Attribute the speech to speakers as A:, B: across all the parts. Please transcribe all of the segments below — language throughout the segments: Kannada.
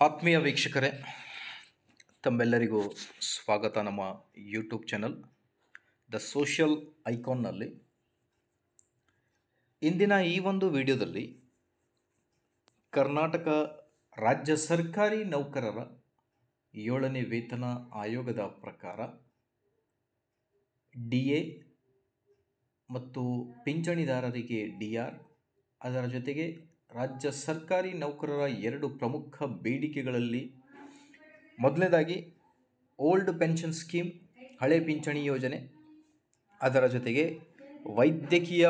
A: ಆತ್ಮೀಯ ವೀಕ್ಷಕರೇ, ತಮ್ಮೆಲ್ಲರಿಗೂ ಸ್ವಾಗತ ನಮ್ಮ ಯೂಟ್ಯೂಬ್ ಚಾನಲ್ ದ ಸೋಷಿಯಲ್ ಐಕಾನ್ನಲ್ಲಿ. ಇಂದಿನ ಈ ಒಂದು ವಿಡಿಯೋದಲ್ಲಿ ಕರ್ನಾಟಕ ರಾಜ್ಯ ಸರ್ಕಾರಿ ನೌಕರರ 7ನೇ ವೇತನ ಆಯೋಗದ ಪ್ರಕಾರ DA ಮತ್ತು ಪಿಂಚಣಿದಾರರಿಗೆ DR, ಅದರ ಜೊತೆಗೆ ರಾಜ್ಯ ಸರ್ಕಾರಿ ನೌಕರರ 2 ಪ್ರಮುಖ ಬೇಡಿಕೆಗಳಲ್ಲಿ ಮೊದಲನೇದಾಗಿ ಓಲ್ಡ್ ಪೆನ್ಷನ್ ಸ್ಕೀಮ್, ಹಳೆ ಪಿಂಚಣಿ ಯೋಜನೆ, ಅದರ ಜೊತೆಗೆ ವೈದ್ಯಕೀಯ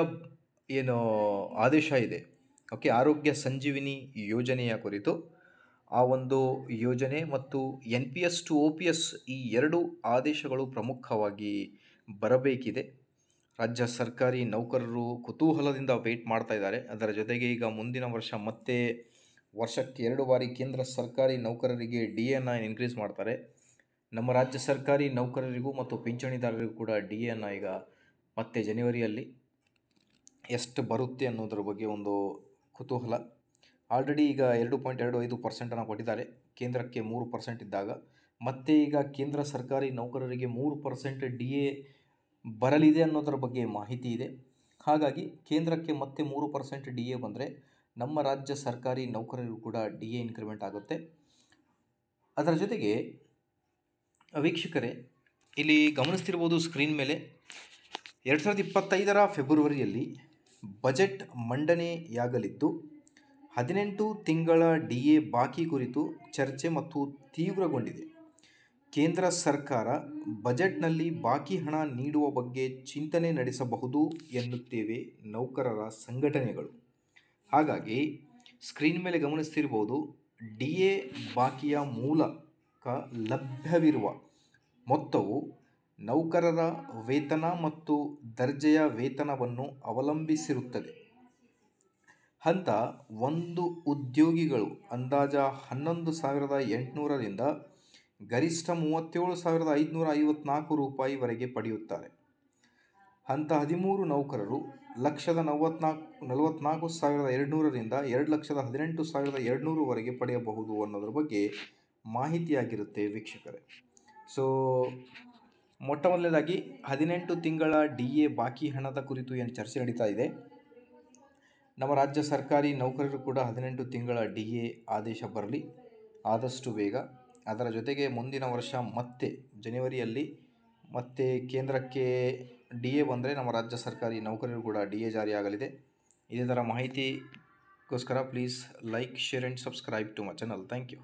A: ಆದೇಶ ಇದೆ, ಆರೋಗ್ಯ ಸಂಜೀವಿನಿ ಯೋಜನೆಯ ಕುರಿತು ಆ ಒಂದು ಯೋಜನೆ ಮತ್ತು NPS to OPS ಈ 2 ಆದೇಶಗಳು ಪ್ರಮುಖವಾಗಿ ಬರಬೇಕಿದೆ. ರಾಜ್ಯ ಸರ್ಕಾರಿ ನೌಕರರು ಕುತೂಹಲದಿಂದ ವೇಟ್ ಮಾಡ್ತಾ ಇದ್ದಾರೆ. ಅದರ ಜೊತೆಗೆ ಈಗ ಮುಂದಿನ ವರ್ಷ ಮತ್ತೆ ವರ್ಷಕ್ಕೆ 2 ಬಾರಿ ಕೇಂದ್ರ ಸರ್ಕಾರಿ ನೌಕರರಿಗೆ DAಯನ್ನು ಇನ್ಕ್ರೀಸ್ ಮಾಡ್ತಾರೆ. ನಮ್ಮ ರಾಜ್ಯ ಸರ್ಕಾರಿ ನೌಕರರಿಗೂ ಮತ್ತು ಪಿಂಚಣಿದಾರರಿಗೂ ಕೂಡ DAಯನ್ನು ಈಗ ಮತ್ತೆ ಜನವರಿಯಲ್ಲಿ ಎಷ್ಟು ಬರುತ್ತೆ ಅನ್ನೋದ್ರ ಬಗ್ಗೆ ಒಂದು ಕುತೂಹಲ. ಆಲ್ರೆಡಿ ಈಗ 2.25% ಕೊಟ್ಟಿದ್ದಾರೆ, ಕೇಂದ್ರಕ್ಕೆ 3% ಇದ್ದಾಗ. ಮತ್ತೆ ಈಗ ಕೇಂದ್ರ ಸರ್ಕಾರಿ ನೌಕರರಿಗೆ 3% DA ಬರಲಿದೆ ಅನ್ನೋದರ ಬಗ್ಗೆ ಮಾಹಿತಿ ಇದೆ. ಹಾಗಾಗಿ ಕೇಂದ್ರಕ್ಕೆ ಮತ್ತೆ 3% DA ಬಂದರೆ ನಮ್ಮ ರಾಜ್ಯ ಸರ್ಕಾರಿ ನೌಕರರಿಗೂ ಕೂಡ DA ಇನ್ಕ್ರಿಮೆಂಟ್ ಆಗುತ್ತೆ. ಅದರ ಜೊತೆಗೆ ವೀಕ್ಷಕರೇ, ಇಲ್ಲಿ ಗಮನಿಸ್ತಿರ್ಬೋದು ಸ್ಕ್ರೀನ್ ಮೇಲೆ 2025ರ ಫೆಬ್ರವರಿಯಲ್ಲಿ ಬಜೆಟ್ ಮಂಡನೆಯಾಗಲಿದ್ದು 18 ತಿಂಗಳ DA ಬಾಕಿ ಕುರಿತು ಚರ್ಚೆ ಮತ್ತು ತೀವ್ರಗೊಂಡಿದೆ. ಕೇಂದ್ರ ಸರ್ಕಾರ ಬಜೆಟ್ನಲ್ಲಿ ಬಾಕಿ ಹಣ ನೀಡುವ ಬಗ್ಗೆ ಚಿಂತನೆ ನಡೆಸಬಹುದು ಎನ್ನುತ್ತೇವೆ ನೌಕರರ ಸಂಘಟನೆಗಳು. ಹಾಗಾಗಿ ಸ್ಕ್ರೀನ್ ಮೇಲೆ ಗಮನಿಸ್ತಿರ್ಬೋದು, DA ಬಾಕಿಯ ಮೂಲಕ ಲಭ್ಯವಿರುವ ಮೊತ್ತವು ನೌಕರರ ವೇತನ ಮತ್ತು ದರ್ಜೆಯ ವೇತನವನ್ನು ಅವಲಂಬಿಸಿರುತ್ತದೆ. ಹಂತ 1 ಉದ್ಯೋಗಿಗಳು ಅಂದಾಜ 11,800ರಿಂದ ಗರಿಷ್ಠ 37,554 ರೂಪಾಯಿವರೆಗೆ ಪಡೆಯುತ್ತಾರೆ. ಹಂತ 13 ನೌಕರರು 1,44,200ರಿಂದ 2,18,200ವರೆಗೆ ಪಡೆಯಬಹುದು ಅನ್ನೋದ್ರ ಬಗ್ಗೆ ಮಾಹಿತಿಯಾಗಿರುತ್ತೆ ವೀಕ್ಷಕರೇ. ಮೊಟ್ಟ ಮೊದಲನೇದಾಗಿ 18 ತಿಂಗಳ DA ಬಾಕಿ ಹಣದ ಕುರಿತು ಏನು ಚರ್ಚೆ ನಡೀತಾ ಇದೆ, ನಮ್ಮ ರಾಜ್ಯ ಸರ್ಕಾರಿ ನೌಕರರು ಕೂಡ 18 ತಿಂಗಳ DA ಆದೇಶ ಬರಲಿ ಆದಷ್ಟು ಬೇಗ. ಅದರ ಜೊತೆಗೆ ಮುಂದಿನ ವರ್ಷ ಮತ್ತೆ ಜನವರಿಯಲ್ಲಿ ಮತ್ತೆ ಕೇಂದ್ರಕ್ಕೆ DA ಬಂದರೆ ನಮ್ಮ ರಾಜ್ಯ ಸರ್ಕಾರಿ ನೌಕರರು ಕೂಡ DA ಜಾರಿಯಾಗಲಿದೆ. ಇದೇ ಥರ ಮಾಹಿತಿಗೋಸ್ಕರ please like, share and subscribe to my channel. Thank you.